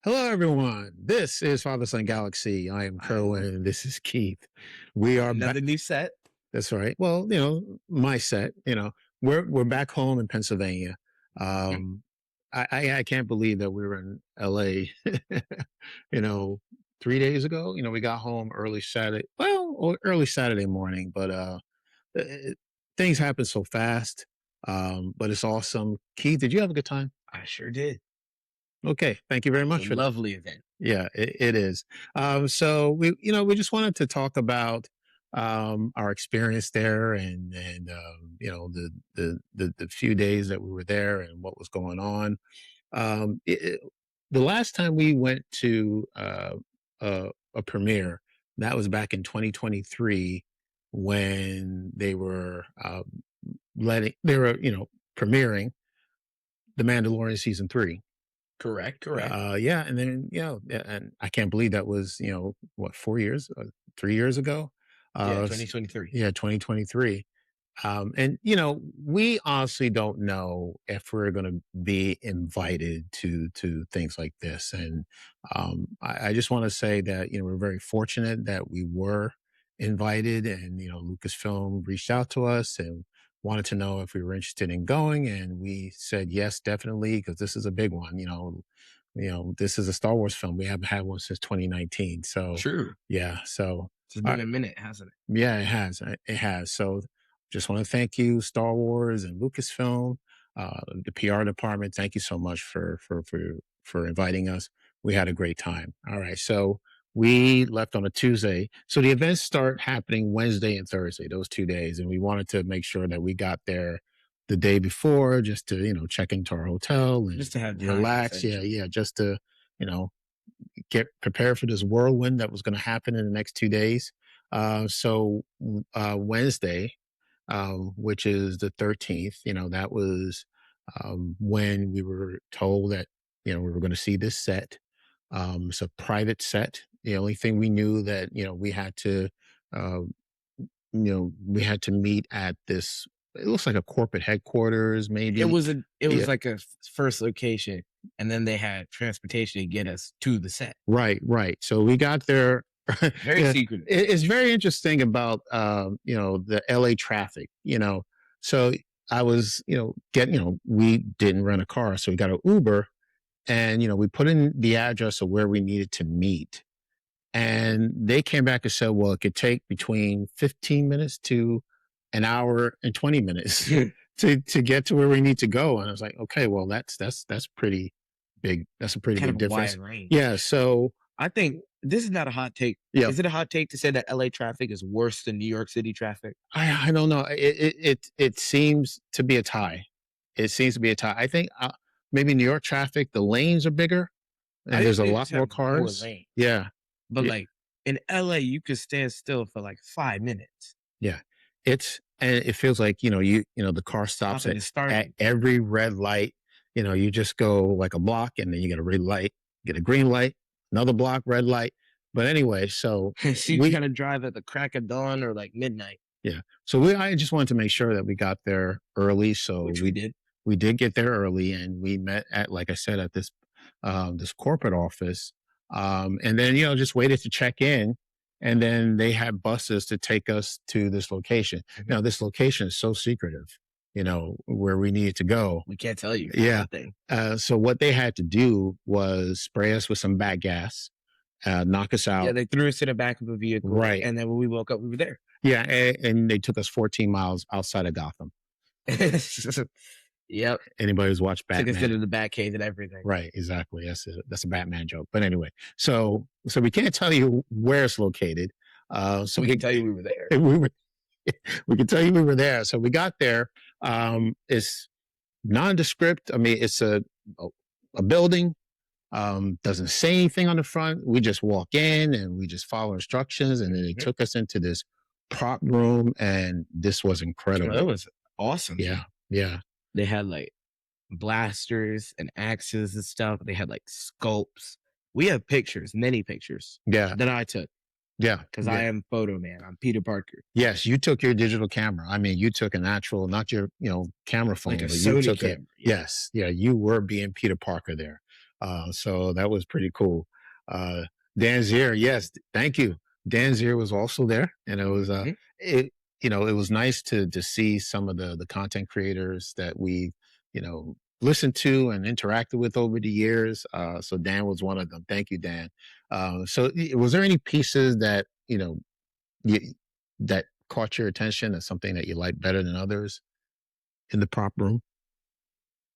Hello, everyone. This is Father Son Galaxy. I am Kerwin, and this is Keith. We are back. Another new set. That's right. Well, my set. We're back home in Pennsylvania. Mhm. I can't believe that we were in L.A. you know, 3 days ago. We got home early Saturday. Well, early Saturday morning, but it, things happen so fast. But it's awesome. Keith, did you have a good time? I sure did. Okay, thank you very It was a much for that. lovely event. Yeah, it is. So we just wanted to talk about our experience there, and the few days that we were there and what was going on. The last time we went to a premiere, that was back in 2023 when they were premiering the Mandalorian season 3. Correct. Yeah, and then and I can't believe that was what 4 years, 3 years ago. Yeah, S- 2023. yeah, 2023. And we honestly don't know if we're going to be invited to things like this. And I just want to say that we're very fortunate that we were invited, and Lucasfilm reached out to us and wanted to know if we were interested in going, and we said yes, definitely, because this is a big one. This is a Star Wars film. We haven't had one since 2019. So True. yeah, so It's uh, been a minute, hasn't it? yeah, it has. It has. So just want to thank you, Star Wars and Lucasfilm, the PR department. Thank you so much for inviting us. We had a great time. All right, so we left on a Tuesday. So the events start happening Wednesday and Thursday, those 2 days, and we wanted to make sure that we got there the day before, just to check into our hotel and Just to have time, relax. Yeah, essentially. yeah, just to you know get prepared for this whirlwind that was going to happen in the next 2 days. So Wednesday, which is the 13th, that was when we were told that we were going to see this set. It's a private set. The only thing we knew that uh, we had to meet at this. It looks like a corporate headquarters, It maybe. was a it Yeah, was like a first location, and then they had transportation to get us to the set. right, right. So we got there. Very Yeah, secretive. it's very interesting about the LA traffic. So I was getting we didn't rent a car, so we got an Uber, and we put in the address of where we needed to meet, and they came back and said, well, it could take between 15 minutes to an hour and 20 minutes to get to where we need to go. And I was like, okay, well, that's pretty big. That's a pretty Kind big of a wide difference. range. Yeah. So I think this is not a hot take. yeah, Is it a hot take to say that LA traffic is worse than New York City traffic? I don't know. It seems to be a tie. It seems to be a tie. I think maybe New York traffic, the lanes are bigger I and think there's a they lot just more have more cars. lane. Yeah. But Yeah. like in LA, you could stand still for like 5 minutes. Yeah. And it feels like, the car stops Stopping at and at starting. every red light. You just go like a block and then you get a red light, get a green light, another block, red light. But anyway, so So you we gotta drive at the crack of dawn or like midnight, yeah. So I just wanted to make sure that we got there early. So which we did. we did get there early, and we met at, like I said, at this corporate office. And then just waited to check in, and then they had buses to take us to this location. Mhm. Now this location is so secretive, where we needed to go. We can't tell you Yeah. the thing. So what they had to do was spray us with some bad gas, knock us Yeah, out. they threw us in the back of a vehicle, Right. and then when we woke up, we were there. Yeah. And they took us 14 miles outside of Gotham. Yep, Anybody who's watched took us Batman. into the Batcave and everything. Right, exactly. That's a Batman joke. But anyway, so we can't tell you where it's located. So We can tell you we were there. we were we can tell you we were there. So we got there. It's nondescript. I mean, it's a building. Doesn't say anything on the front. We just walk in and we just follow instructions, and then they Mhm. took us into this prop room, and this was It incredible. was awesome. Yeah, yeah, They had like blasters and axes and stuff. They had like sculpts. We have pictures, many pictures yeah, that I took yeah. because Yeah. I am photo man. I'm Peter Parker, Yes, you took your digital camera. I mean, you took an actual, not your, camera phone, like a but you Sony took camera. yes, yeah, you were being Peter Parker there. So that was pretty cool. Uh, Danzier, yes, thank you. Danzier was also there, and it was Mhm. it it was nice to see some of the content creators that we listened to and interacted with over the years. So Dan was one of them. Thank you, Dan. Was there any pieces that you, that caught your attention as something that you like better than others in the prop room?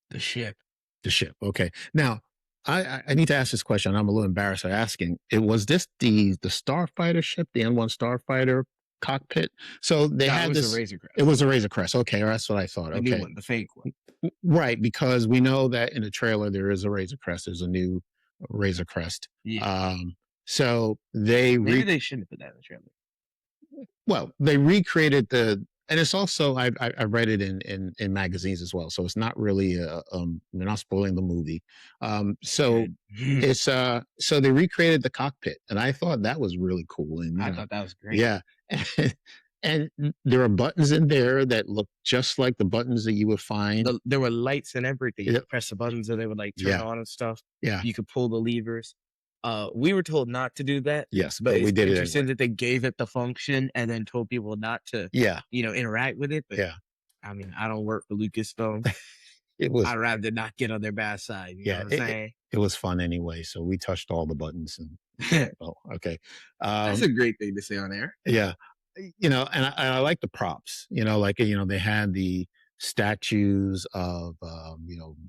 The ship. The ship. Okay. Now, I need to ask this question. I'm a little embarrassed for asking. It was this the starfighter ship, the N1 starfighter cockpit. So they That had was a this. Razor It Crest. was a Razor Crest. Okay, that's what I thought. The new Okay, one, the fake one. right, because we know that in the trailer there is a Razor Crest. There's a new Razor Crest. Yeah. So they Maybe they shouldn't put that in the trailer. they recreated and it's also I read it in magazines as well, so it's not really they're not spoiling the movie. So Good. it's so they recreated the cockpit, and I thought that was really cool, and I thought that was great. yeah. And there are buttons in there that look just like the buttons that you would find. There were lights and everything. You Yeah, could press the buttons and they would like turn yeah, on and stuff. yeah, You could pull the levers. We were told not to do that, yes, but but we it's did it interesting anyway. that they gave it the function and then told people not to, Yeah, interact with it. But yeah, I mean, I don't work for Lucasfilm. it was I'd rather not get on their bad side. You know yeah what I'm it, it, saying? it was fun anyway. So we touched all the buttons and oh okay. That's Um, a great thing to say on air. Yeah. And I like the props, they had the statues of,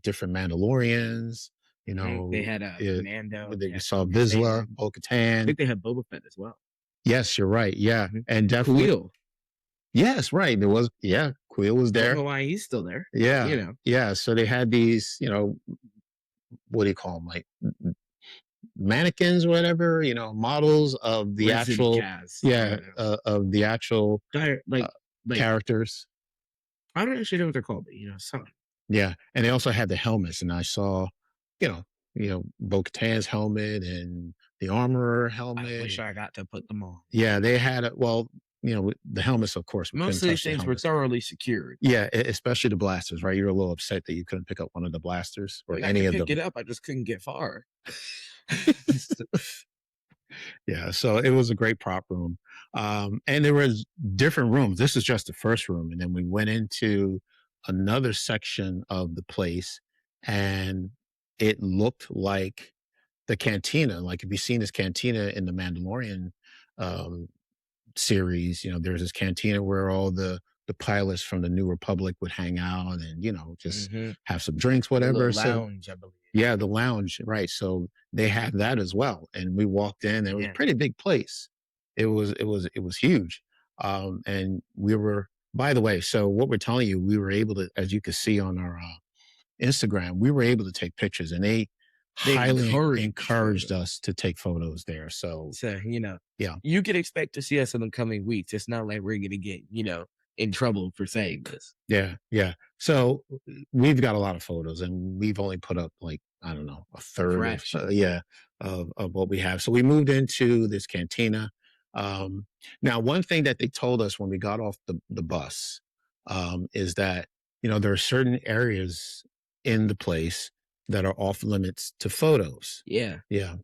different Mandalorians, They had a it, Mando. They you had saw Vizsla, Bo-Katan. I Bo-Katan. think they had Boba Fett as well. Yes, you're right. Yeah. Mhm. And definitely, Quill. yes, right. There was, yeah, Quill was Don't there. know why he's still there. Yeah. Yeah. So they had these, what do you call them? Like mannequins or whatever, models of the Resin actual, Kaz. yeah, of the actual uh, Like characters. I don't actually know what they're called, but some. Yeah, and they also had the helmets, and I saw, you know, Bo-Katan's helmet and the armorer I helmet. wish I got to put them on. Yeah, they had it. Well, the helmets, of course, we couldn't Most of these touch the things were helmets. thoroughly secured. Yeah, especially the blasters, right? You were a little upset that you couldn't pick up one of the blasters I or mean, I any could of pick them. it up. I just couldn't get far. Yeah, so it was a great prop room, and there was different rooms. This is just the first room, and then we went into another section of the place, and it looked like the cantina. Like if you've seen this cantina in the Mandalorian um, series, there's this cantina where all the pilots from the New Republic would hang out and just Mhm. have some drinks, The whatever. little So lounge, I believe. yeah, the lounge, right? So they had that as well, and we walked in. It was a Yeah. pretty big place. It was huge, and we were. By the way, so what we're telling you, we were able to, as you can see on our Instagram, we were able to take pictures, and they They highly encouraged encouraged photos. us to take photos there. So So, yeah, you can expect to see us in the coming weeks. It's not like we're gonna get, in trouble for saying this. yeah, yeah. So we've got a lot of photos, and we've only put up like I don't know a A third of fraction. yeah of what we have. So we moved into this cantina. Um, Now, one thing that they told us when we got off the bus is that there are certain areas in the place that are off limits to photos. Yeah. Yeah.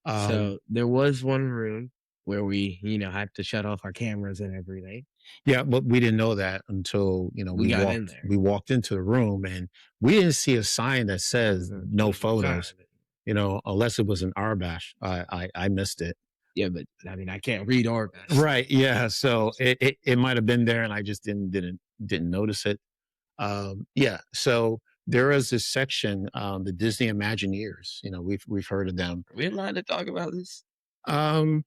Um, So there was one room where we, had to shut off our cameras and everything. Yeah, but we didn't know that until, We we got in walked there. we walked into the room, and we didn't see a sign that says no There's no sign photos, of it. unless it was an Arbash. I missed it. Yeah, but I mean, I can't read or Right. Yeah. So it might have been there and I just didn't notice it. Yeah. So there is this section, the Disney Imagineers. We've heard of them. Are we allowed to talk about this? Um,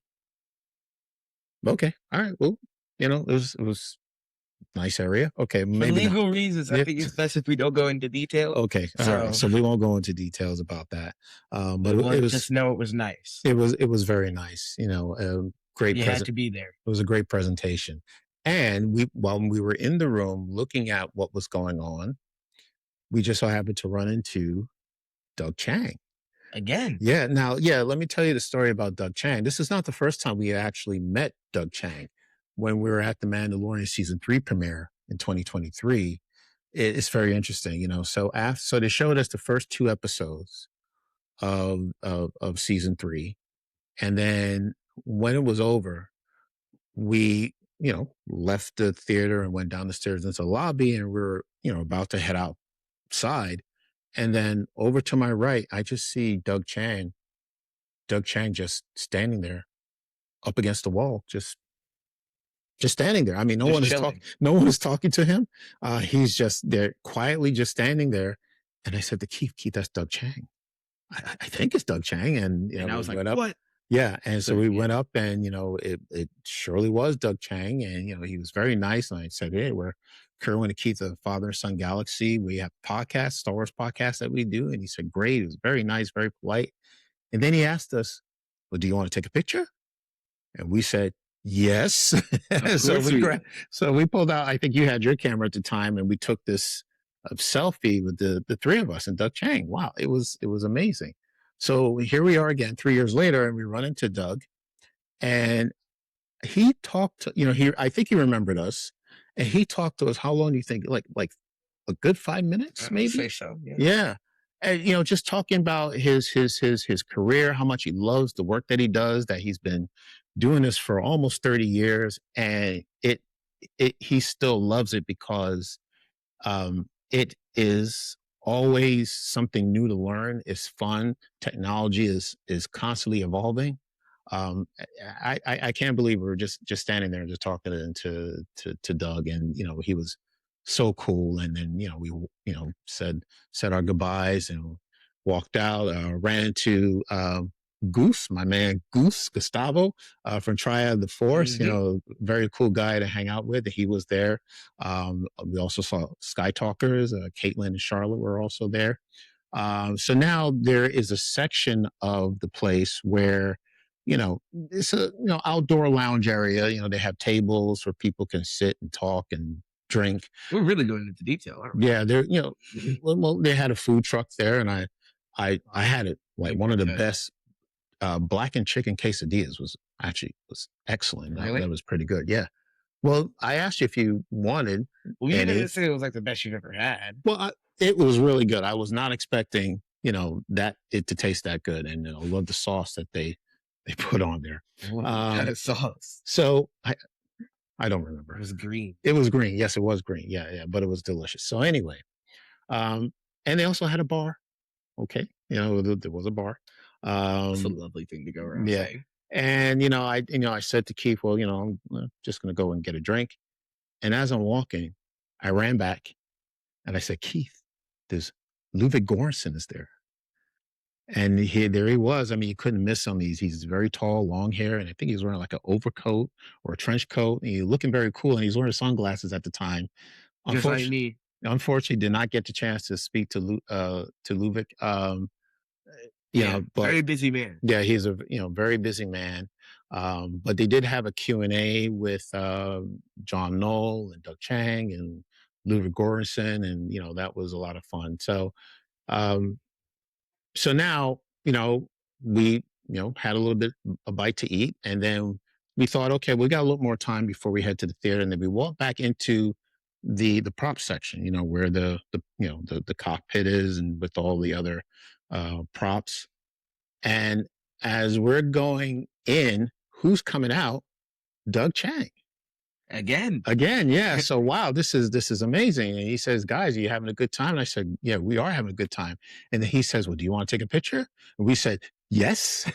okay. All right. Well, it was nice area. Okay, For maybe not. legal reasons, I Yeah. think it's best if we don't go into detail. Okay, all right. So, So we won't go into details about that. But it was just know it was nice. it was very nice. Great You had present. to be there. It was a great presentation. And while we were in the room looking at what was going on, we just so happened to run into Doug Chang. Again. Yeah. Now, yeah, let me tell you the story about Doug Chang. This is not the first time we actually met Doug Chang. When we were at the Mandalorian season 3 premiere in 2023, it's very interesting. So they showed us the first 2 episodes of season 3. And then when it was over, we, left the theater and went down the stairs into the lobby, and we were, about to head outside. And then over to my right, I just see Doug Chang just standing there up against the wall, just standing there. I mean, Just chilling. no one is talking to him. He's just there quietly, just standing there. And I said to Keith, that's Doug Chang. I think it's Doug Chang. And, And I we was like, went up. what? Yeah. And so So, we yeah. went up, and, it surely was Doug Chang. And, he was very nice. And I said, hey, we're Kerwin and Keith of Father and Son Galaxy. We have podcasts, Star Wars podcast that we do. And he said, great. It was very nice, very polite. And then he asked us, well, do you want to take a picture? And we said, yes. Of so course we we gra- did. so we pulled out, I think you had your camera at the time, and we took this selfie with the three of us and Doug Chang. Wow, it was amazing. So here we are again 3 years later, and we run into Doug, and he talked to, I think he remembered us, and he talked to us. How long do you think? Like a good 5 minutes, I would say maybe? so. Yeah. Yeah. And just talking about his career, how much he loves the work that he does, that he's been doing this for almost 30 years, and he still loves it because it is always something new to learn. It's fun. Technology is constantly evolving. I can't believe we were just standing there and just talking to Doug, and he was so cool. And then we said our goodbyes and walked out. Ran into Goose, my man Goose Gustavo from Triad of the Force. Very cool guy to hang out with. He was there. We also saw Sky Talkers. Caitlin and Charlotte were also there. So now there is a section of the place where, it's a outdoor lounge area. They have tables where people can sit and talk and drink. We're really going into detail, aren't we? Yeah, there. Well, they had a food truck there, and I had it like one of the best blackened chicken quesadillas was excellent. Really? That was pretty good. Yeah. Well, I asked you if you wanted Well, you any. didn't say it was like the best you've ever had. Well, it was really good. I was not expecting, that it to taste that good, and I love the sauce that they put on there. What kind of sauce? So I don't remember. It was green. It was green. Yes, it was green. Yeah, yeah, but it was delicious. So anyway, and they also had a bar. Okay, there was a bar. It's a lovely thing to go around Yeah. saying. And I said to Keith, well, I'm just going to go and get a drink. And as I'm walking, I ran back and I said, Keith, there's Ludwig Göransson is there. And there he was. I mean, you couldn't miss him. He's very tall, long hair, and I think he was wearing like an overcoat or a trench coat. And he's looking very cool, and he's wearing sunglasses at the time. Just like me. Unfortunately, did not get the chance to speak to Ludwig. But very busy man. Yeah, he's a very busy man. But they did have a Q&A with John Knoll and Doug Chang and Ludwig Göransson, and that was a lot of fun. So so now we had a little bit a bite to eat, and then we thought, okay, we got a little more time before we head to the theater, and then we walked back into the prop section, where the cockpit is, and with all the other props. And as we're going in, who's coming out? Doug Chang. Again, yeah. So wow, this is amazing. And he says, guys, are you having a good time? And I said, yeah, we are having a good time. And then he says, well, do you want to take a picture? And we said, yes.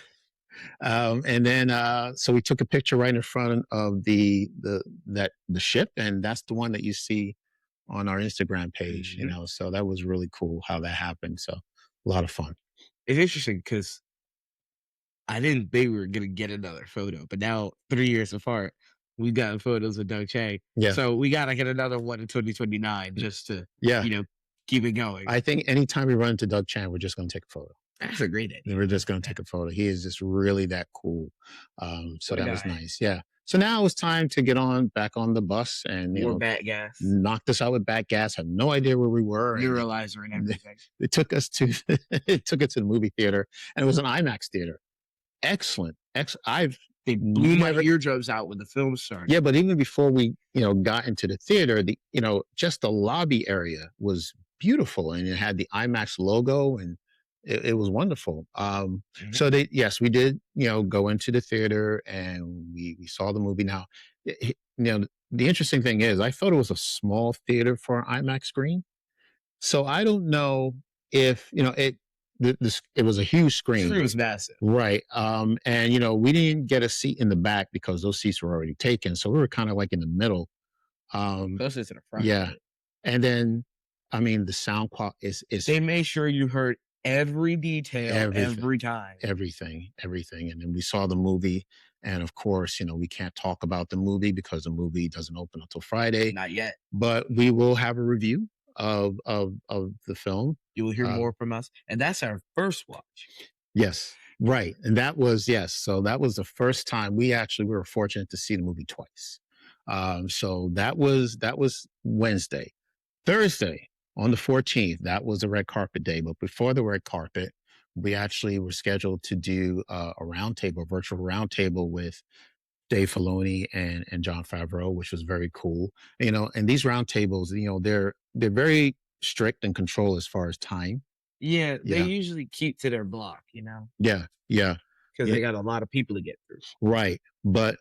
And then so we took a picture right in front of the ship, and that's the one that you see on our Instagram page. So that was really cool how that happened. So a lot of fun. It's interesting because I didn't think we were gonna get another photo, but now 3 years apart, we've gotten photos with Doug Chang. Yeah. So we gotta get another one in 2029 just to keep it going. I think anytime we run into Doug Chang, we're just gonna take a photo. That's a great idea. We're just gonna take a photo. He is just really that cool. So that was nice. Yeah. So now it's time to get back on the bus, and more bat gas. Knocked us out with bat gas. Had no idea where we were. Neuralizer and everything. It took us to the movie theater, and it was an IMAX theater. Excellent. They blew my eardrums out when the film started. Yeah, but even before we got into the theater, just the lobby area was beautiful, and it had the IMAX logo, and it was wonderful. Mhm. So yes, we did, go into the theater and we saw the movie. Now, the interesting thing is, I thought it was a small theater for an IMAX screen. So I don't know if it was a huge screen, Screen was massive. right? And we didn't get a seat in the back because those seats were already taken, so we were kind of like in the middle. Um, Closer to the front, yeah, but and then I mean the sound quality is they made sure you heard every detail everything, every time. everything. And then we saw the movie, and of course, we can't talk about the movie because the movie doesn't open until Friday, Not yet. but we will have a review of the film. You will hear Uh, more from us, and that's our first watch. yes, right, and that was yes. So that was the first time we were fortunate to see the movie twice. So that was Wednesday. Thursday on the 14th, that was a red carpet day. But before the red carpet, we actually were scheduled to do a roundtable, a virtual roundtable with Dave Filoni and John Favreau, which was very cool. And these roundtables, they're very strict and controlled as far as time. Yeah, they Yeah, usually keep to their block, yeah, yeah, because yeah. they got a lot of people to get through. Right. But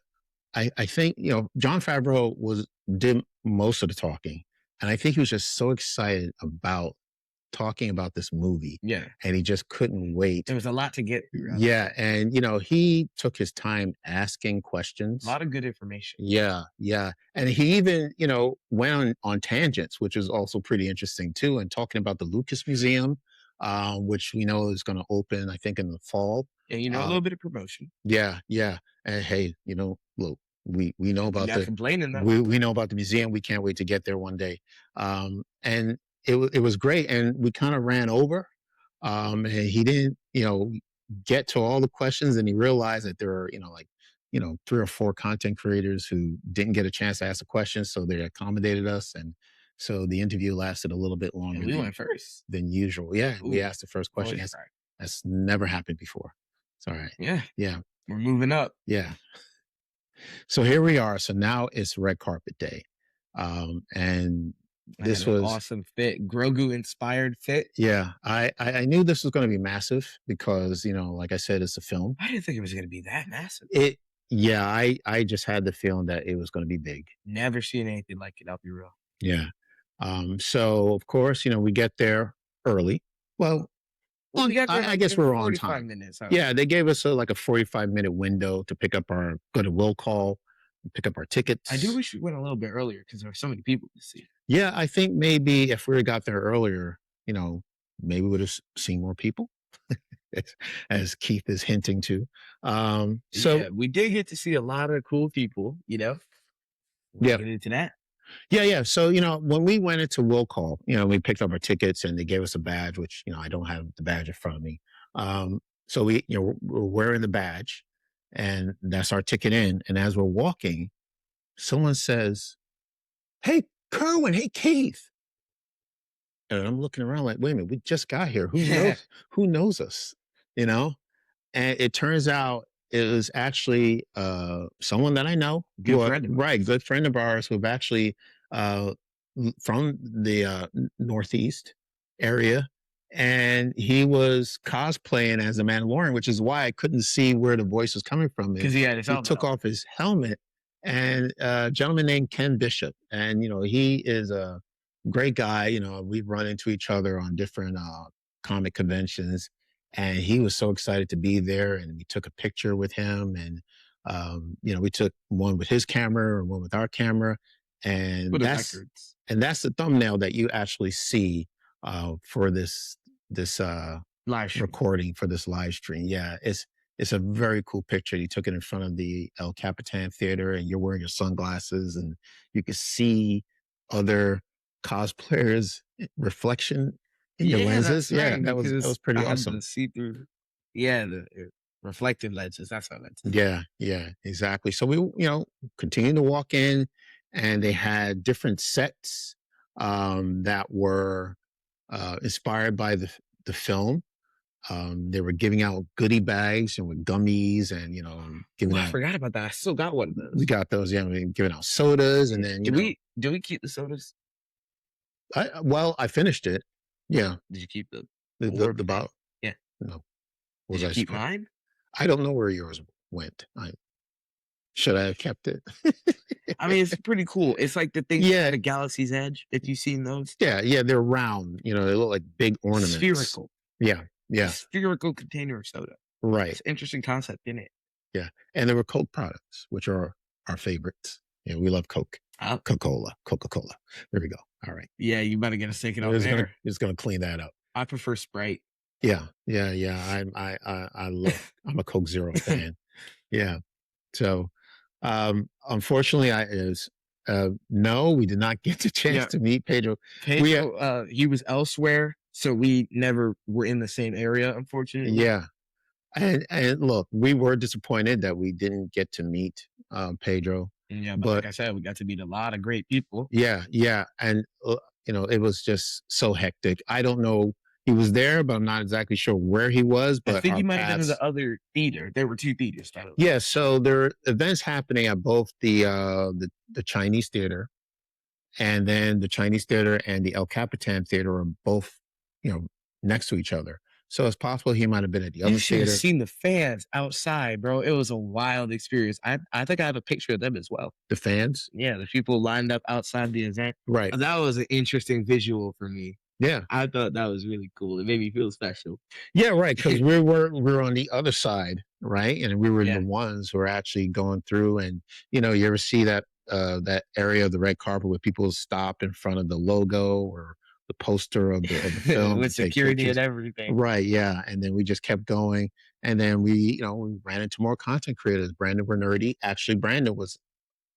I think John Favreau did most of the talking, and I think he was just so excited about talking about this movie, Yeah, and he just couldn't wait. there was a lot to get through. Yeah, and he took his time asking A questions. lot of good information. Yeah, yeah, and he even went on tangents, which is also pretty interesting too, and talking about the Lucas Museum, which we know is going to open, I think, in the fall. And a Uh, little bit of promotion. yeah, yeah. And hey, look, we know You're about not the complaining though. we know about the museum. We can't wait to get there one day. And it was great. And we kind of ran over. And he didn't, get to all the questions, and he realized that there are, like, three or four content creators who didn't get a chance to ask a question, so they accommodated us, and so the interview lasted a little bit And longer we than went first. usual. Yeah, we Ooh, asked the first question. voice That's crack. that's never happened before. It's all right. Yeah, Yeah. we're moving up. Yeah. So here we are. So now it's red carpet day. And I had this an was, awesome fit, Grogu inspired fit. yeah, I knew this was going to be massive because, like I said, it's a film. I didn't think it was going to be that massive. It, yeah, I just had the feeling that it was going to be big. Never seen anything like it. I'll be real. Yeah. So of course, we get there early. Well, We got there I like guess in we're on 45 time. minutes. Huh? Yeah, they gave us like a 45-minute window to go to will call, pick up our I do tickets. wish we went a little bit earlier because there were so many people to see. Yeah, I think maybe if we got there earlier, maybe we would have seen more people, as Keith is hinting to. So Yeah, we did get to see a lot of cool people, We'll yeah, get into that. yeah. So when we went into will call, we picked up our tickets and they gave us a badge, which I don't have the badge in front of me. So we're wearing the badge, and that's our ticket in. And as we're walking, someone says, "Hey, Kerwin, hey, Keith." And I'm looking around like, wait a minute, we just got here. Who knows? Who knows us? You know? And it turns out it was actually someone that I know. Good friend of Right, ours. good friend of ours who have actually uh, from the Northeast area. And he was cosplaying as a Mandalorian, which is why I couldn't see where the voice was coming from. Because he had his He helmet took on. off his helmet, and a gentleman named Ken Bishop. And, he is a great guy. We've run into each other on different comic conventions, and he was so excited to be there. And we took a picture with him, and we took one with his camera and one with our camera, For and the that's records. the thumbnail that you actually see for this Live stream. recording for this live stream. Yeah, it's a very cool picture. You took it in front of the El Capitan Theater, and you're wearing your sunglasses, and you can see other cosplayers' reflection in your Yeah, lenses. that's Yeah, right. that was Because pretty I had awesome. the see-through. Yeah, the reflective lenses. That's what lenses. Yeah, yeah, exactly. So we, continued to walk in, and they had different sets that were inspired by the film. They were giving out goodie bags and with gummies, and giving I out. forgot about that. I still got one of those. We got those. Yeah, we giving out sodas, and then Do we keep the sodas? I finished it. Yeah, Did you keep the the orb? bottle. Yeah. No. Did Was you I keep supposed? mine? I don't know where yours went. Should I have kept it? I mean, it's pretty cool. It's like the things Yeah, at a Galaxy's Edge, if you've seen those. yeah. They're round. They look like big ornaments. Spherical. Yeah, A yeah. spherical container of soda. Right. It's an interesting concept, isn't it? Yeah, and there were Coke products, which are our favorites. We love Coke. Oh, Coca-Cola. There we go. All right. yeah, you better get a second off It's gonna there. it's gonna clean that up. I prefer Sprite. Yeah, yeah. I love. I'm a Coke Zero fan. Yeah. So, unfortunately, no, we did not get the chance Yeah, to meet Pedro. We Pedro, he was elsewhere, so we never were in the same area, unfortunately. Yeah, and look, we were disappointed that we didn't get to meet Pedro, Yeah, but like but I said, we got to meet a lot of great people. yeah, and it was just so hectic. I don't know. He was there, but I'm not exactly sure where he was. I But think our he might have been in paths. the other theater. There were 2 theaters, by the way. Yeah, so there are events happening at both the Chinese theater, and then the Chinese theater and the El Capitan theater are both you know next to each other. So it's possible he might have been at the You other should have theater. seen the fans outside, bro. It was a wild experience. I think I have a picture of them as well. The fans, Yeah, the people lined up outside the event. right? That was an interesting visual for me. Yeah, I thought that was really cool. It made me feel special. yeah, right. Because we were on the other side, right, and we were the Yeah. ones who were actually going through. And you ever see that area of the red carpet where people stop in front of the logo or the poster of the film to With take security and pictures? everything. Right, yeah. And then we just kept going. And then we ran into more content creators. Brandon Bernardi. Actually, Brandon was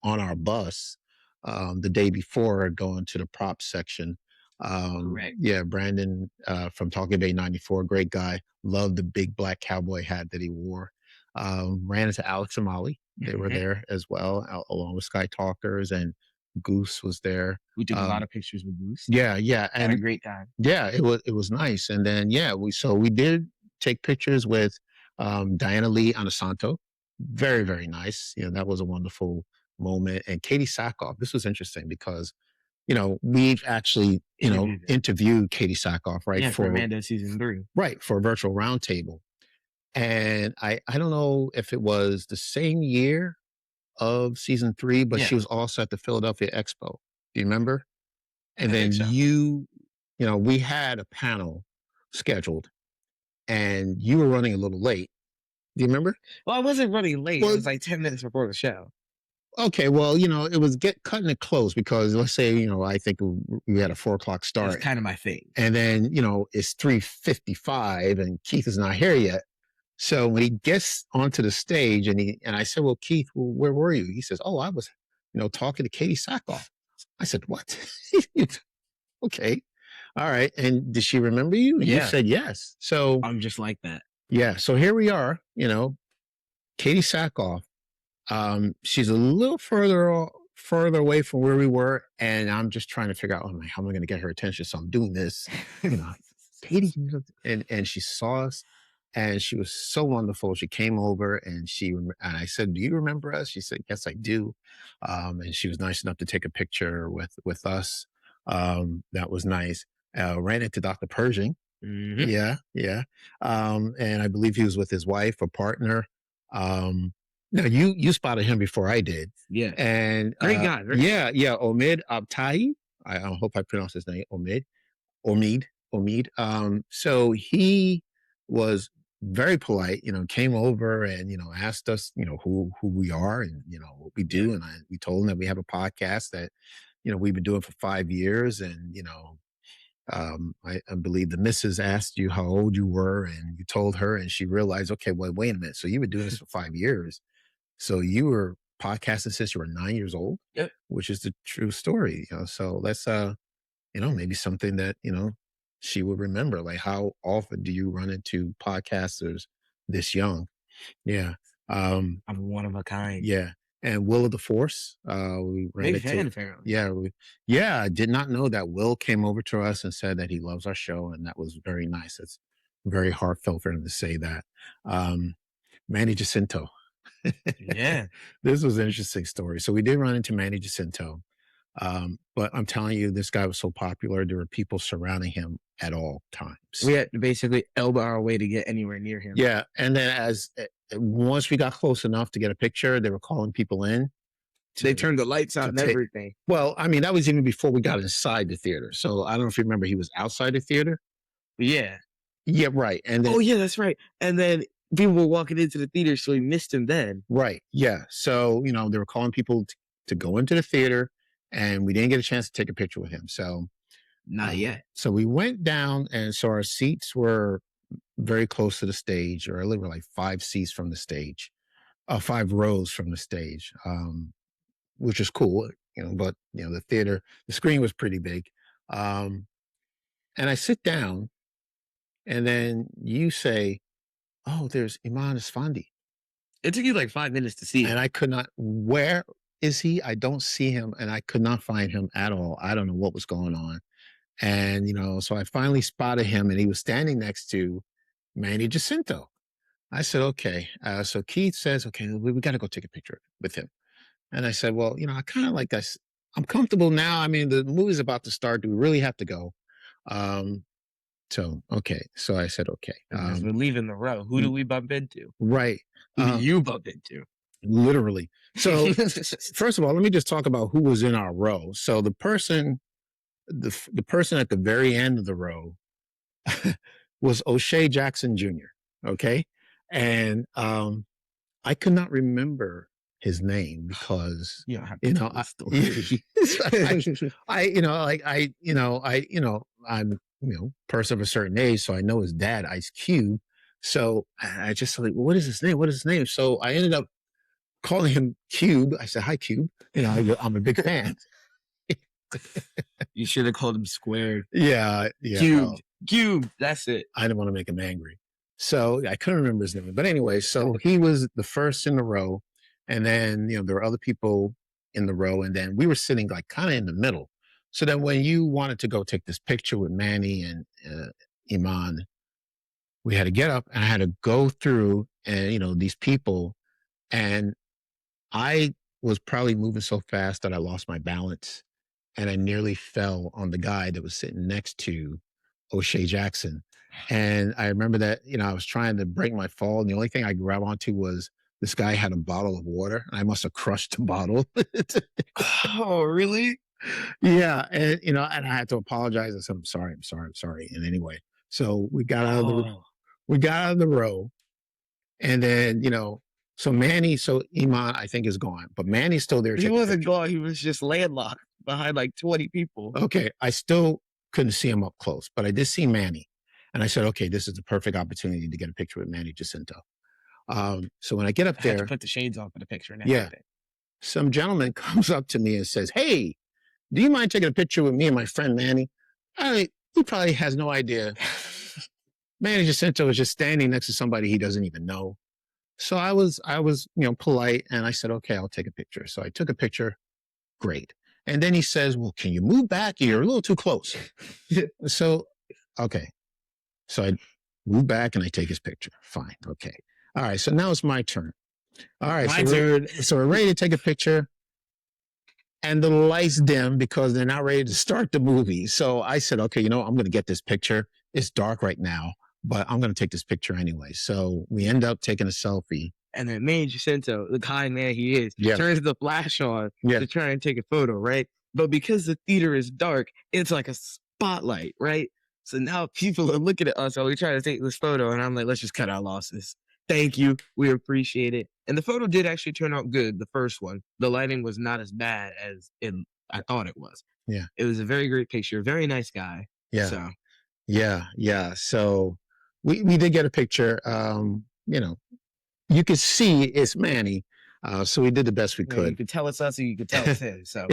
on our bus the day before going to the props section. Correct. Yeah, Brandon from Talking Bay 94, great guy. Loved the big black cowboy hat that he wore. Ran into Alex and Molly. They were Mhm. there as well, along with Sky Talkers, and Goose was there. We took a lot Um, of pictures with Goose. yeah, Had a and great time. yeah, it was nice. And then yeah, we did take pictures with Diana Lee Anasanto. Very, very nice. That was a wonderful moment. And Katie Sackhoff. This was interesting because we've actually Interviewed them. interviewed Katie Sackhoff, right, Yeah, for Mando season 3. for a virtual roundtable. And I don't know if it was the same year of season 3, but Yeah, she was also at the Philadelphia Expo. Do you remember? And I then think so. we had a panel scheduled, and you were running a little late. Do you remember? Well, I wasn't running late. It Well, was like 10 minutes before the show. okay. Well, it was cutting it close because let's say, I think we had a 4 o'clock That's start, kind of my thing. and then it's 3:55, and Keith is not here yet. So when he gets onto the stage, and I said, "Well, Keith, where were you?" He says, "Oh, I was, talking to Katie Sackhoff." I said, "What?" Okay, all right. And did she remember you? And you Yeah, said yes. So I'm just like that. yeah. So here we are. Katie Sackhoff. She's a little further away from where we were, and I'm just trying to figure out, oh my, how am I going to get her attention? So I'm doing this, you know, Katie, and she saw us, and she was so wonderful. She came over, and and I said, "Do you remember us?" She said, "Yes, I do." And she was nice enough to take a picture with us. That was nice. Ran into Dr. Pershing. Mhm. Yeah, yeah. And I believe he was with his wife or partner. Um, no, you spotted him before I did. Yeah, And great guy. yeah, Omid Abtahi. I hope I pronounced his name. Omid. So he was very polite, came over and, asked us, who we are and, what we Yeah. do. And we told him that we have a podcast that, we've been doing for 5 years. And, I believe the missus asked you how old you were, and you told her, and she realized, okay, well, wait a minute. So you've been doing this for 5 years. So you were podcasting since you were 9 years old, Yep. which is the true story. So that's maybe something that she would remember. Like, how often do you run into podcasters this young? Yeah. I'm one of a kind. Yeah. And Will of the Force, we ran Big into. fan, apparently. Yeah, I did not know that Will came over to us and said that he loves our show, and that was very nice. It's very heartfelt for him to say that. Manny Jacinto. Yeah. This was an interesting story. So we did run into Manny Jacinto. But I'm telling you, this guy was so popular. There were people surrounding him at all times. We had to basically elbow our way to get anywhere near him. Yeah. And then once we got close enough to get a picture, they were calling people in. They turned the lights out and everything. Well, I mean, that was even before we got inside the theater. So I don't know if you remember, he was outside the theater. Yeah. Yeah, right. And then, oh yeah, that's right. And then people were walking into the theater, so we missed him then. Right. Yeah. So, they were calling people to go into the theater, and we didn't get a chance to take a picture with him. So not yet. So we went down, and so our seats were very close to the stage, or literally like 5 seats from the stage, 5 rows from the stage, which is cool, but the theater, the screen was pretty big. And I sit down, and then you say, "Oh, there's Iman Esfandi." It took you like 5 minutes to see him. And I could not, where is he? I don't see him, and I could not find him at all. I don't know what was going on. And, so I finally spotted him, and he was standing next to Manny Jacinto. I said, okay. So Keith says, okay, we got to go take a picture with him. And I said, well, I kind of like this. I'm comfortable now. I mean, the movie's about to start. Do we really have to go? So, okay. So I said, okay. As we're leaving the row, who do we bump into? Right. Who do you bump into? Literally. So first of all, let me just talk about who was in our row. So the person at the very end of the row was O'Shea Jackson Jr. Okay. And I could not remember his name because I'm person of a certain age, so I know his dad, Ice Cube. So I just like, well, what is his name? What is his name? So I ended up calling him Cube. I said, hi, Cube. I'm a big fan. You should have called him Squared. Yeah. Cube. That's it. I didn't want to make him angry. So I couldn't remember his name. But anyway, so he was the first in the row. And then, there were other people in the row. And then we were sitting like kind of in the middle. So then when you wanted to go take this picture with Manny and Iman, we had to get up and I had to go through and, these people. And I was probably moving so fast that I lost my balance. And I nearly fell on the guy that was sitting next to O'Shea Jackson. And I remember that, I was trying to break my fall. And the only thing I grabbed onto was this guy had a bottle of water. I must have crushed the bottle. Oh, really? Yeah. And, and I had to apologize. I said, I'm sorry. And anyway, so we got out of the row. And then, so Iman, I think, is gone, but Manny's still there. He wasn't gone. He was just landlocked behind like 20 people. Okay. I still couldn't see him up close, but I did see Manny. And I said, okay, this is the perfect opportunity to get a picture with Manny Jacinto. So when I get up there, I had to put the shades on for the picture. And yeah. Some gentleman comes up to me and says, hey, do you mind taking a picture with me and my friend Manny? He probably has no idea. Manny Jacinto is just standing next to somebody he doesn't even know. So I was, polite, and I said, okay, I'll take a picture. So I took a picture. Great. And then he says, well, can you move back? You're a little too close. So, okay. So I move back and I take his picture. Fine. Okay. All right. So now it's my turn. All right. So we're ready to take a picture. And the lights dim because they're not ready to start the movie. So I said, okay, I'm going to get this picture. It's dark right now, but I'm going to take this picture anyway. So we end up taking a selfie. And then Manny Jacinto, the kind man he is, turns the flash on to try and take a photo, right? But because the theater is dark, it's like a spotlight, right? So now people are looking at us while we try to take this photo. And I'm like, let's just cut our losses. Thank you. We appreciate it. And the photo did actually turn out good, the first one. The lighting was not as bad as I thought it was. Yeah. It was a very great picture. Very nice guy. Yeah. So. Yeah. So we did get a picture. You could see it's Manny. So we did the best we could. You could tell it's us, or you could tell it's him. So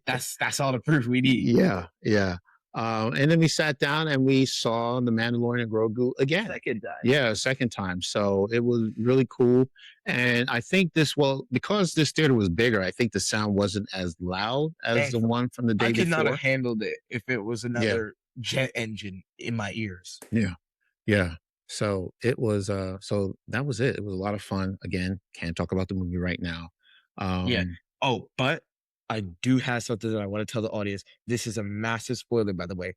that's all the proof we need. Yeah. And then we sat down and we saw the Mandalorian and Grogu again. Second time. Yeah, second time. So it was really cool. And I think because this theater was bigger, I think the sound wasn't as loud as the one from the day before. I could not have handled it if it was another jet engine in my ears. Yeah. So it was, so that was it. It was a lot of fun. Again, can't talk about the movie right now. Oh, but I do have something that I want to tell the audience. This is a massive spoiler, by the way.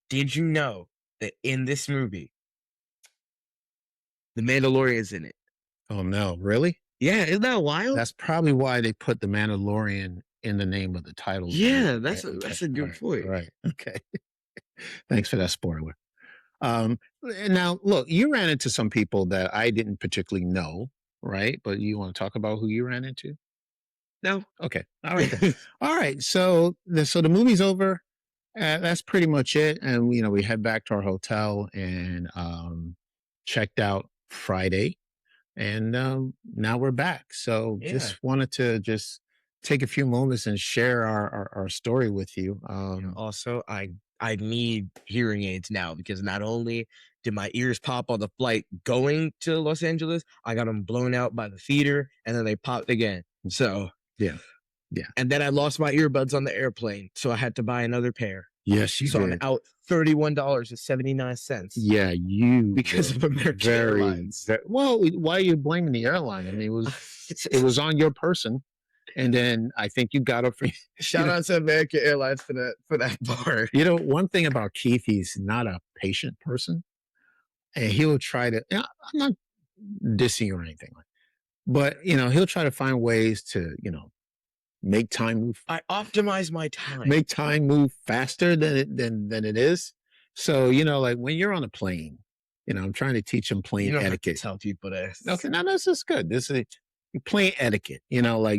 Did you know that in this movie, the Mandalorian's in it? Oh no, really? Yeah, isn't that wild? That's probably why they put the Mandalorian in the name of the title. Yeah, that's a good point. Right. Okay. Thanks for that spoiler. Now, look, you ran into some people that I didn't particularly know, right? But you want to talk about who you ran into? No. Okay. All right. All right. So the movie's over. That's pretty much it. And we head back to our hotel and checked out Friday, and now we're back. So just wanted to just take a few moments and share our story with you. Also, I need hearing aids now, because not only did my ears pop on the flight going to Los Angeles, I got them blown out by the theater, and then they popped again. So yeah. And then I lost my earbuds on the airplane, so I had to buy another pair. Yes, you so did. I'm out $31.79. Yeah, because of American Airlines. Well, why are you blaming the airline? I mean, it was on your person, and then I think you got up for. Shout out to American Airlines for that part. One thing about Keith, he's not a patient person, and he'll try to. I'm not dissing or anything, but he'll try to find ways to make time move. I optimize my time. Make time move faster than it is. So like when you're on a plane, I'm trying to teach them plane etiquette. Have to tell people this. Okay, no, this is good. This is plane etiquette.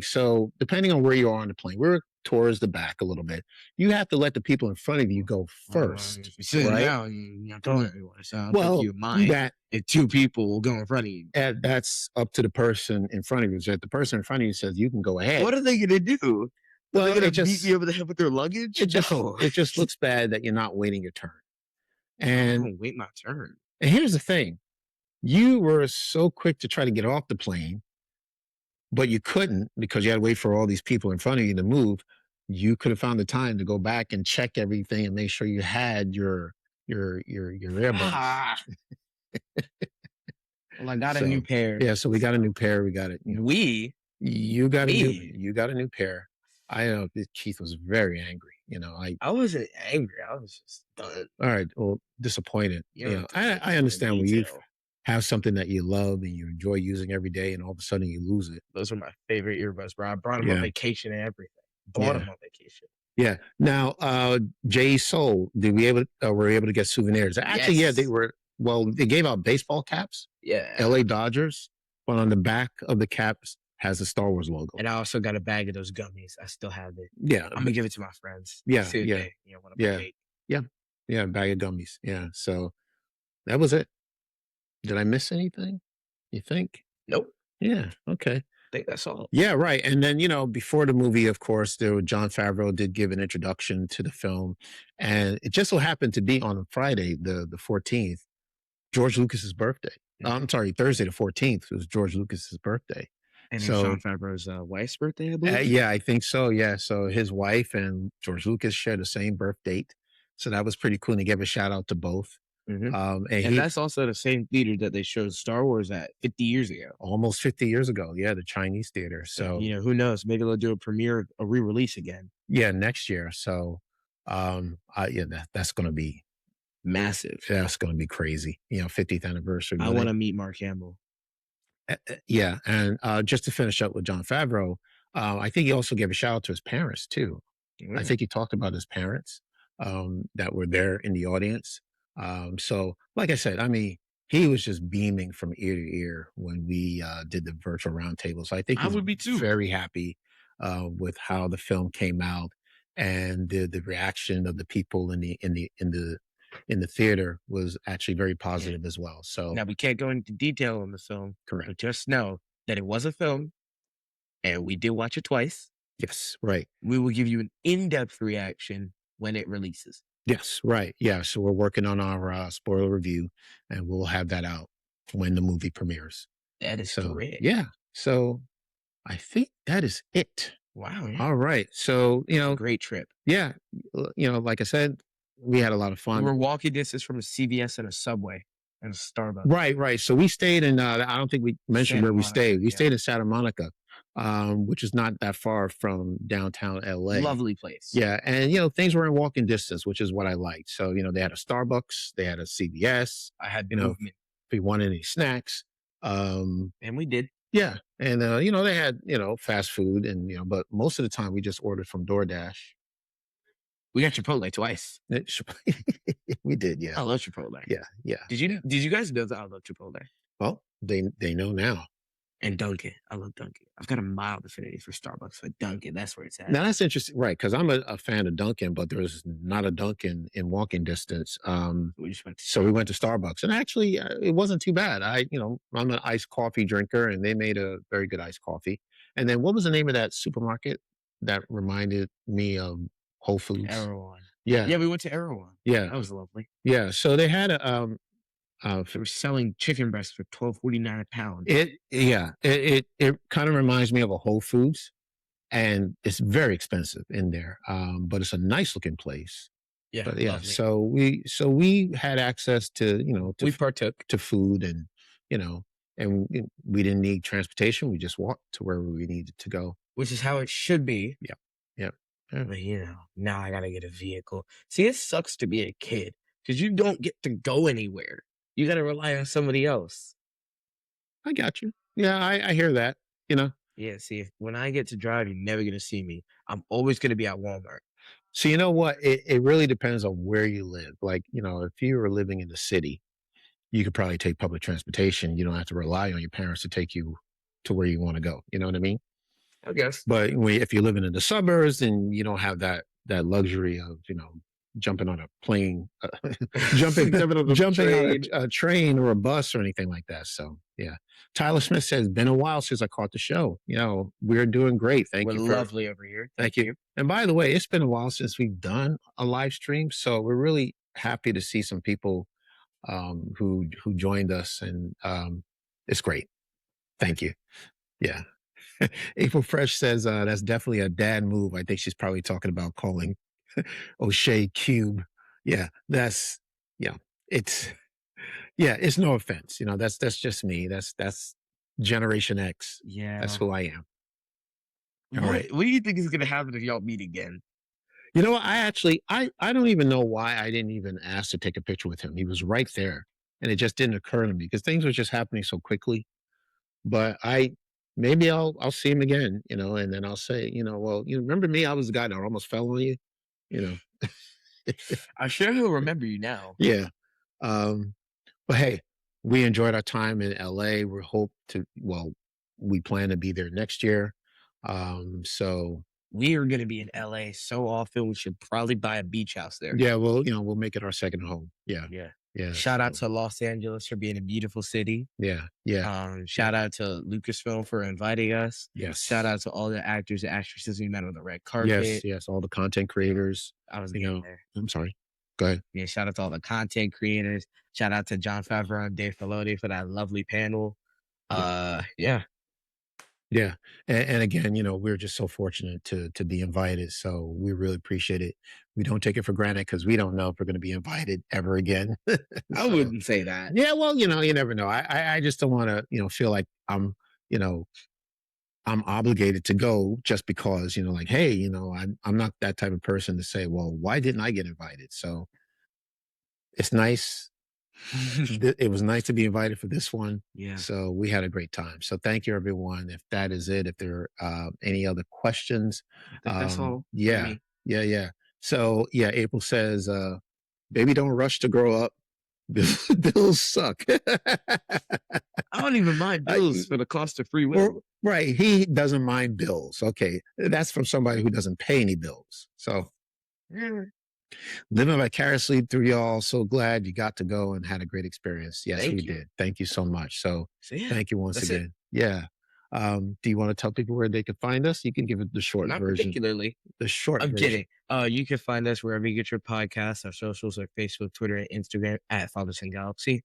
So depending on where you are on the plane, we're towards the back a little bit. You have to let the people in front of you go first. If you're sitting down, you're not telling everyone. So you mind that if two people will go in front of you. That's up to the person in front of you. So if the person in front of you says you can go ahead, what are they going to do? Well, they're going to beat me over the head with their luggage? It just looks bad that you're not waiting your turn. And I don't wait my turn. And here's the thing. You were so quick to try to get off the plane, but you couldn't because you had to wait for all these people in front of you to move. You could have found the time to go back and check everything and make sure you had your earbuds. Well, I got a new pair. Yeah, so we got a new pair. We got it. You got a new pair. I know Keith was very angry. I wasn't angry. I was just done. All right. Well, disappointed. I understand when you have something that you love and you enjoy using every day, and all of a sudden you lose it. Those are my favorite earbuds, bro. I brought them on vacation and everything. Bought them on vacation. Yeah. Now, Jay Soul, were we able to get souvenirs? Actually, yes. They were. Well, they gave out baseball caps. Yeah. LA Dodgers, but on the back of the caps has the Star Wars logo. And I also got a bag of those gummies. I still have it. Yeah. I'm gonna give it to my friends. Yeah. Yeah. A bag of gummies. Yeah. So that was it. Did I miss anything? You think? Nope. Yeah. Okay. I think that's all. Yeah, right. And then, before the movie, of course, Jon Favreau did give an introduction to the film. And it just so happened to be on Friday, the 14th, George Lucas's birthday. I'm sorry, Thursday the 14th was George Lucas's birthday. And it's Jon Favreau's wife's birthday, I believe? Yeah, I think so. Yeah. So his wife and George Lucas share the same birth date. So that was pretty cool. And he gave a shout out to both. Mm-hmm. And that's also the same theater that they showed Star Wars at 50 years ago. Almost 50 years ago. Yeah, the Chinese theater. So, who knows? Maybe they'll do a re-release again. Yeah, next year. So, that's going to be massive. That's going to be crazy. 50th anniversary. I want to meet Mark Hamill. Yeah. And just to finish up with Jon Favreau, I think he also gave a shout out to his parents too. I think he talked about his parents that were there in the audience. So like I said, I mean, he was just beaming from ear to ear when we did the virtual roundtable. So I think I would be too very happy with how the film came out, and the reaction of the people in the theater was actually very positive as well. So now we can't go into detail on the film. Correct. But just know that it was a film and we did watch it twice. Yes. Right. We will give you an in-depth reaction when it releases. Yes. Right. Yeah. So we're working on our spoiler review, and we'll have that out when the movie premieres. That is correct. Yeah. So I think that is it. Wow. Yeah. All right. So, great trip. Yeah. Like I said, we had a lot of fun. We were walking distance from a CVS and a Subway and a Starbucks. Right. So we stayed in, I don't think we mentioned where we stayed. We stayed in Santa Monica. which is not that far from downtown LA. Lovely place. Yeah. And, things were in walking distance, which is what I liked. So, they had a Starbucks, they had a CVS. I had if you wanted any snacks. And we did. Yeah. And, they had, fast food and, but most of the time we just ordered from DoorDash. We got Chipotle twice. We did, yeah. I love Chipotle. Yeah, yeah. Did you guys know that I love Chipotle? Well, they know now. And Dunkin'. I love Dunkin'. I've got a mild affinity for Starbucks, but Dunkin', that's where it's at. Now, that's interesting, right, because I'm a fan of Dunkin', but there's not a Dunkin' in walking distance. So we went to Starbucks. And actually, it wasn't too bad. I'm an iced coffee drinker, and they made a very good iced coffee. And then what was the name of that supermarket that reminded me of Whole Foods? Erewhon. Yeah. Yeah, we went to Erewhon. Yeah. That was lovely. Yeah, so they had a... they were selling chicken breasts for $12.49 a pound. It kind of reminds me of a Whole Foods, and it's very expensive in there. But it's a nice looking place. Yeah, but yeah. lovely. So we had access to we partook to food, and and we didn't need transportation. We just walked to wherever we needed to go, which is how it should be. Yeah. But now I gotta get a vehicle. See, it sucks to be a kid because you don't get to go anywhere. You got to rely on somebody else. I got you. Yeah, I hear that, Yeah, see, when I get to drive, you're never going to see me. I'm always going to be at Walmart. So you know what? It really depends on where you live. Like, if you were living in the city, you could probably take public transportation. You don't have to rely on your parents to take you to where you want to go. You know what I mean? I guess. But if you're living in the suburbs, then you don't have that luxury of, jumping on a plane, jumping on a train or a bus or anything like that. So yeah. Tyler Smith says, been a while since I caught the show. We're doing great. Thank you. We're lovely over here. Thank you. And by the way, it's been a while since we've done a live stream. So we're really happy to see some people who joined us, and it's great. Thank you. Yeah. April Fresh says that's definitely a dad move. I think she's probably talking about calling O'Shea Cube. Yeah, it's no offense. That's just me. That's Generation X. Yeah. That's who I am. What do you think is going to happen if y'all meet again? I don't even know why I didn't even ask to take a picture with him. He was right there, and it just didn't occur to me because things were just happening so quickly. But maybe I'll see him again, and then I'll say, well, you remember me? I was the guy that almost fell on you, I'm sure he'll remember you now. Yeah. But hey, we enjoyed our time in LA. We plan to be there next year. So we are going to be in LA so often. We should probably buy a beach house there. Yeah. Well, we'll make it our second home. Yeah. Yeah. Yeah. Shout out to Los Angeles for being a beautiful city. Yeah. Yeah. Shout out to Lucasfilm for inviting us. Yes. Shout out to all the actors and actresses we met on the red carpet. Yes. All the content creators. I was getting there. I'm sorry. Go ahead. Yeah. Shout out to all the content creators. Shout out to Jon Favreau and Dave Filoni for that lovely panel. Yeah. Yeah. And again, we're just so fortunate to be invited. So we really appreciate it. We don't take it for granted because we don't know if we're going to be invited ever again. I wouldn't say that. Yeah. Well, you never know. I just don't want to, feel like I'm obligated to go just because, like, hey, I'm not that type of person to say, well, why didn't I get invited? So it's nice. It was nice to be invited for this one. Yeah. So we had a great time. So thank you, everyone. If that is it, if there are any other questions. That's all. Yeah. Yeah. So yeah, April says, baby, don't rush to grow up. Bills suck. I don't even mind bills for the cost of free will. Right. He doesn't mind bills. Okay. That's from somebody who doesn't pay any bills. So living vicariously through y'all. So glad you got to go and had a great experience. Yes, we did. Thank you so much. So thank you once again. Yeah. Do you want to tell people where they can find us? You can give it the short Not version. Particularly. The short I'm version. kidding. You can find us wherever you get your podcasts. Our socials are Facebook, Twitter, and Instagram at Fathers and Galaxy.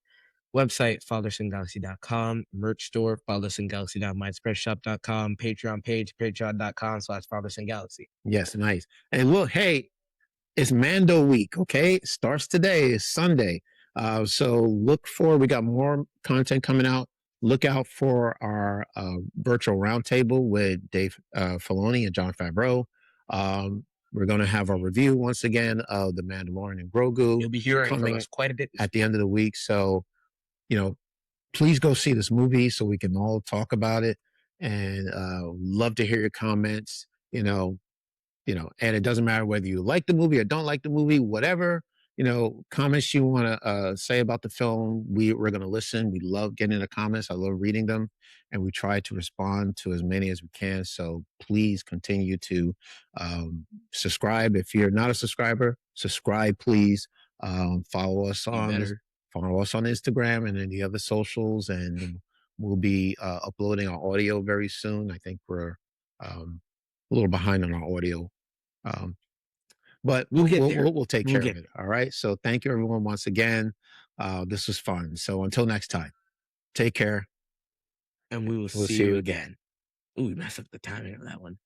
Website, fathersandgalaxy.com. Merch store, fathersandgalaxy.myspreadshop.com. Patreon page, patreon.com/fathersandgalaxy. Yes, nice. And look, hey, it's Mando week, okay? It starts today. It's Sunday. So look for, we got more content coming out look out for our virtual roundtable with Dave Filoni and Jon Favreau. We're going to have a review once again of the Mandalorian and Grogu. You'll be hearing from coming us quite a bit at the end of the week. So, please go see this movie so we can all talk about it. And love to hear your comments. And it doesn't matter whether you like the movie or don't like the movie, whatever, comments you want to say about the film, we're going to listen. We love getting the comments. I love reading them, and we try to respond to as many as we can. So please continue to subscribe. If you're not a subscriber, subscribe, please. Follow us on Instagram and any other socials, and we'll be uploading our audio very soon. I think we're a little behind on our audio. But we'll take care of it. All right. So thank you everyone once again. This was fun. So until next time, take care. And we'll see you again. Ooh, we messed up the timing of that one.